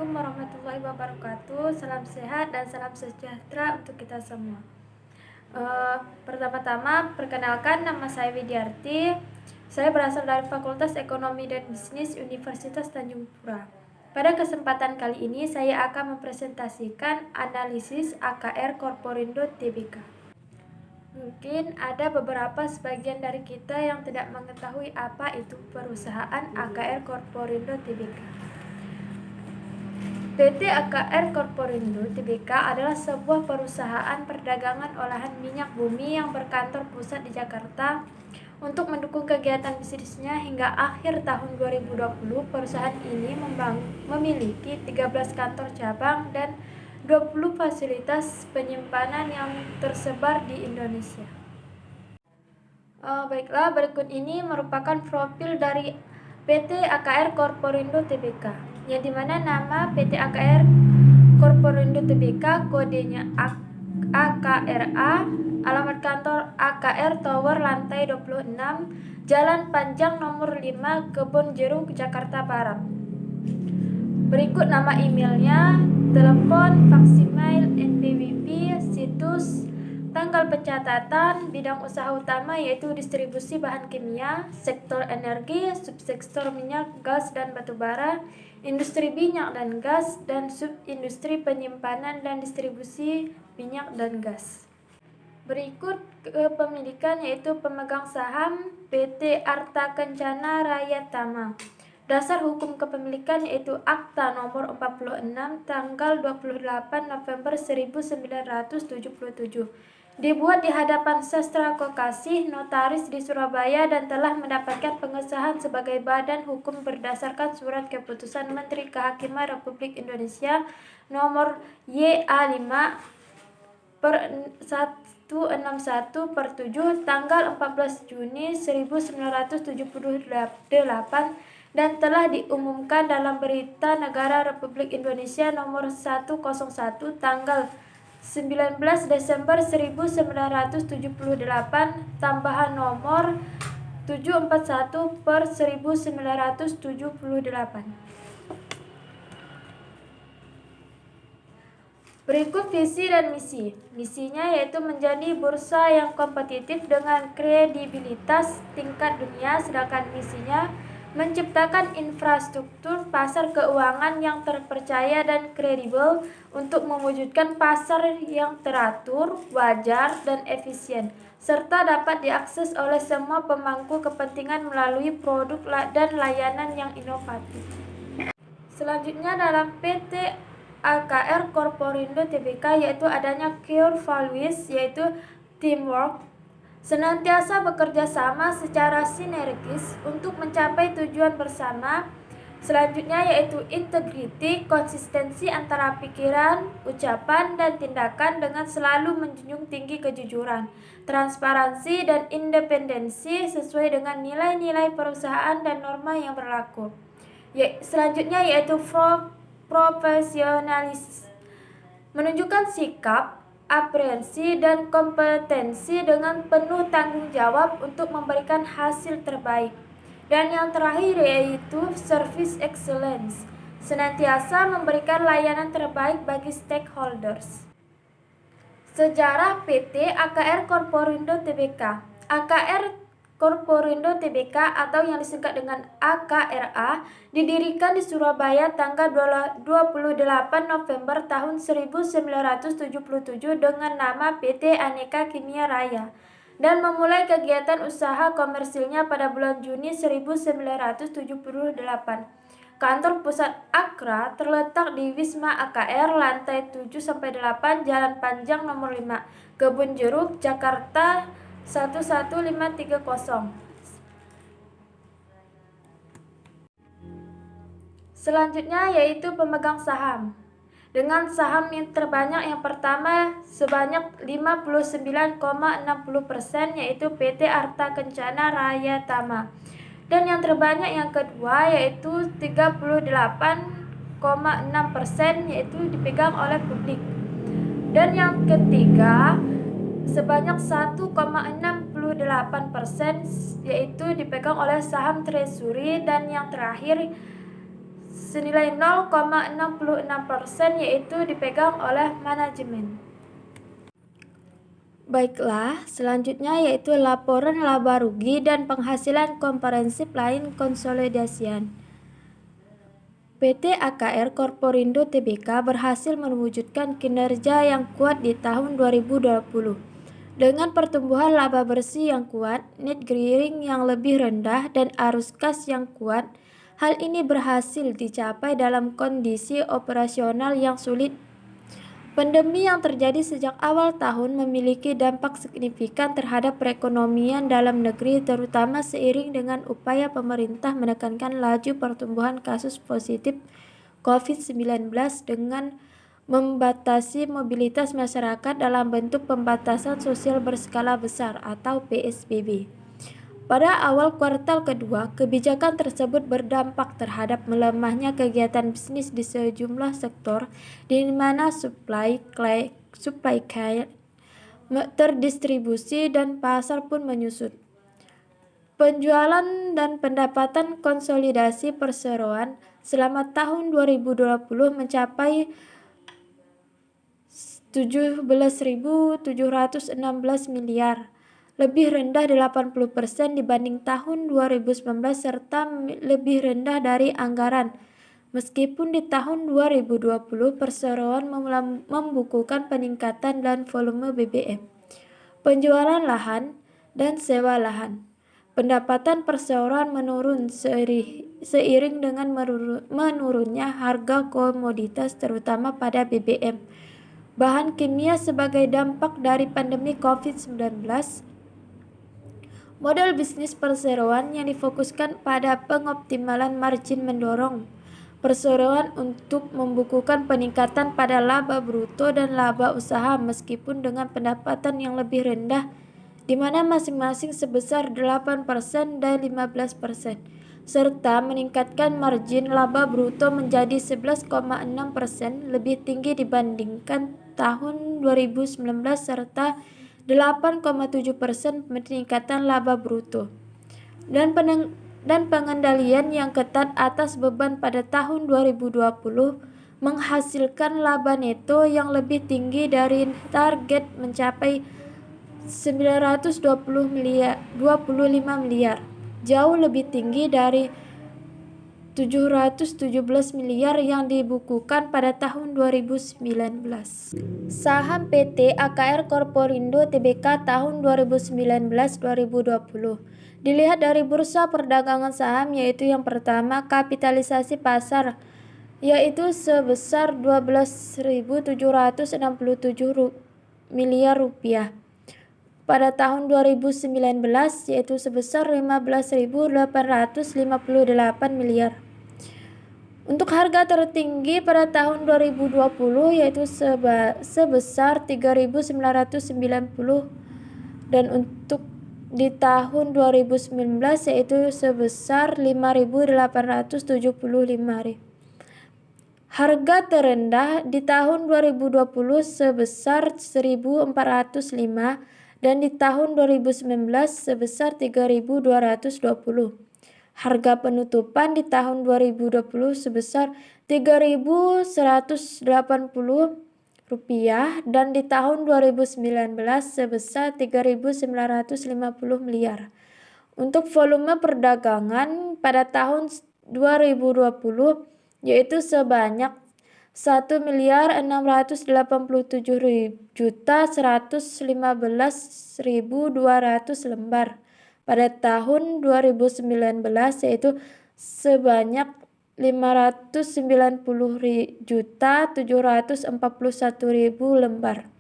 Assalamualaikum warahmatullahi wabarakatuh. Salam sehat dan salam sejahtera untuk kita semua. Pertama-tama, perkenalkan, nama saya Widyarti. Saya berasal dari Fakultas Ekonomi dan Bisnis Universitas Tanjung Pura. Pada kesempatan kali ini, saya akan mempresentasikan analisis AKR Korporindo Tbk. Mungkin ada beberapa sebagian dari kita yang tidak mengetahui apa itu perusahaan AKR Korporindo Tbk. PT AKR Korporindo Tbk adalah sebuah perusahaan perdagangan olahan minyak bumi yang berkantor pusat di Jakarta. Untuk mendukung kegiatan bisnisnya hingga akhir tahun 2020, perusahaan ini memiliki 13 kantor cabang dan 20 fasilitas penyimpanan yang tersebar di Indonesia. Baiklah, berikut ini merupakan profil dari PT AKR Korporindo Tbk, yang dimana nama PT AKR Korporindo Tbk kodenya AKRA, alamat kantor AKR Tower lantai 26, Jalan Panjang nomor 5, Kebon Jeruk, Jakarta Barat. Berikut nama emailnya, telepon, faksimiles, NPWP, situs, tanggal pencatatan, bidang usaha utama yaitu distribusi bahan kimia, sektor energi, subsektor minyak, gas, dan batubara, industri minyak dan gas, dan subindustri penyimpanan dan distribusi minyak dan gas. Berikut kepemilikan yaitu pemegang saham PT Arta Kencana Raya Tama. Dasar hukum kepemilikan yaitu Akta nomor 46 tanggal 28 November 1977. Dibuat di hadapan Sastra Kokasih, notaris di Surabaya, dan telah mendapatkan pengesahan sebagai badan hukum berdasarkan surat keputusan Menteri Kehakiman Republik Indonesia nomor YA5 per 161 per 7 tanggal 14 Juni 1978 dan telah diumumkan dalam Berita Negara Republik Indonesia nomor 101 tanggal 19 Desember 1978 tambahan nomor 741 per 1978. Berikut visi dan misi. Misinya yaitu menjadi bursa yang kompetitif dengan kredibilitas tingkat dunia, sedangkan misinya menciptakan infrastruktur pasar keuangan yang terpercaya dan kredibel untuk mewujudkan pasar yang teratur, wajar, dan efisien, serta dapat diakses oleh semua pemangku kepentingan melalui produk dan layanan yang inovatif. Selanjutnya dalam PT AKR Korporindo Tbk yaitu adanya core values yaitu teamwork, senantiasa bekerja sama secara sinergis untuk mencapai tujuan bersama. Selanjutnya yaitu integrity, konsistensi antara pikiran, ucapan, dan tindakan dengan selalu menjunjung tinggi kejujuran, transparansi, dan independensi sesuai dengan nilai-nilai perusahaan dan norma yang berlaku. Selanjutnya yaitu profesionalis, menunjukkan sikap, aprehensi, dan kompetensi dengan penuh tanggung jawab untuk memberikan hasil terbaik. Dan yang terakhir yaitu service excellence, senantiasa memberikan layanan terbaik bagi stakeholders. Sejarah PT AKR Korporindo Tbk. AKR Korporindo Tbk atau yang disingkat dengan AKRA didirikan di Surabaya tanggal 28 November tahun 1977 dengan nama PT Aneka Kimia Raya dan memulai kegiatan usaha komersilnya pada bulan Juni 1978. Kantor pusat AKRA terletak di Wisma AKR lantai 7-8 Jalan Panjang nomor 5, Kebun Jeruk, Jakarta 11530. Selanjutnya yaitu pemegang saham. Dengan saham yang terbanyak yang pertama sebanyak 59,60% yaitu PT Arta Kencana Raya Tama. Dan yang terbanyak yang kedua yaitu 38,6% yaitu dipegang oleh publik. Dan yang ketiga sebanyak 1,68% yaitu dipegang oleh saham treasury, dan yang terakhir senilai 0,66% yaitu dipegang oleh manajemen. Baiklah, selanjutnya yaitu laporan laba rugi dan penghasilan komprehensif lain konsolidasian. PT AKR Korporindo Tbk berhasil mewujudkan kinerja yang kuat di tahun 2020 dengan pertumbuhan laba bersih yang kuat, net gearing yang lebih rendah, dan arus kas yang kuat. Hal ini berhasil dicapai dalam kondisi operasional yang sulit. Pandemi yang terjadi sejak awal tahun memiliki dampak signifikan terhadap perekonomian dalam negeri, terutama seiring dengan upaya pemerintah menekankan laju pertumbuhan kasus positif COVID-19 dengan membatasi mobilitas masyarakat dalam bentuk pembatasan sosial berskala besar atau PSBB. Pada awal kuartal kedua, kebijakan tersebut berdampak terhadap melemahnya kegiatan bisnis di sejumlah sektor, di mana supply chain terdistribusi dan pasar pun menyusut. Penjualan dan pendapatan konsolidasi perseroan selama tahun 2020 mencapai 17.716 miliar, lebih rendah 80% dibanding tahun 2019 serta lebih rendah dari anggaran. Meskipun di tahun 2020 perseroan membukukan peningkatan dan volume BBM, penjualan lahan, dan sewa lahan. Pendapatan perseroan menurun seiring dengan menurunnya harga komoditas terutama pada BBM, bahan kimia sebagai dampak dari pandemi COVID-19. Model bisnis perseroan yang difokuskan pada pengoptimalan margin mendorong perseroan untuk membukukan peningkatan pada laba bruto dan laba usaha meskipun dengan pendapatan yang lebih rendah, di mana masing-masing sebesar 8% dan 15%, serta meningkatkan margin laba bruto menjadi 11,6%, lebih tinggi dibandingkan tahun 2019 serta 8,7% peningkatan laba bruto, dan pengendalian yang ketat atas beban pada tahun 2020 menghasilkan laba neto yang lebih tinggi dari target mencapai 925 miliar, jauh lebih tinggi dari 717 miliar yang dibukukan pada tahun 2019. Saham PT AKR Korporindo Tbk tahun 2019-2020. Dilihat dari bursa perdagangan saham, yaitu yang pertama kapitalisasi pasar, yaitu sebesar 12.767 miliar rupiah. Pada tahun 2019 yaitu sebesar 15.858 miliar. Untuk harga tertinggi pada tahun 2020 yaitu sebesar 3.990, dan untuk di tahun 2019 yaitu sebesar 5.875. Harga terendah di tahun 2020 sebesar 1.405 dan di tahun 2019 sebesar 3.220. Harga penutupan di tahun 2020 sebesar 3.180 rupiah dan di tahun 2019 sebesar 3.950 miliar. Untuk volume perdagangan pada tahun 2020 yaitu sebanyak 1.687.115.200 lembar. Pada tahun 2019 yaitu sebanyak 590.741.000 lembar.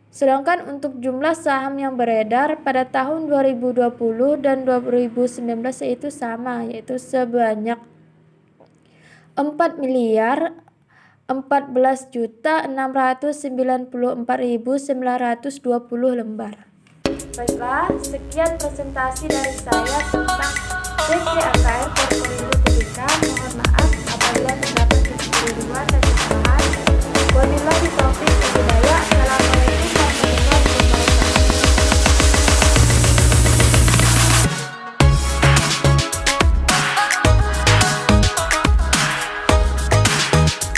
Sedangkan untuk jumlah saham yang beredar pada tahun 2020 dan 2019 yaitu sama, yaitu sebanyak 4.014.694.920 lembar. Baiklah, sekian presentasi dari saya tentang PT AKR Korporindo Tbk. Mohon maaf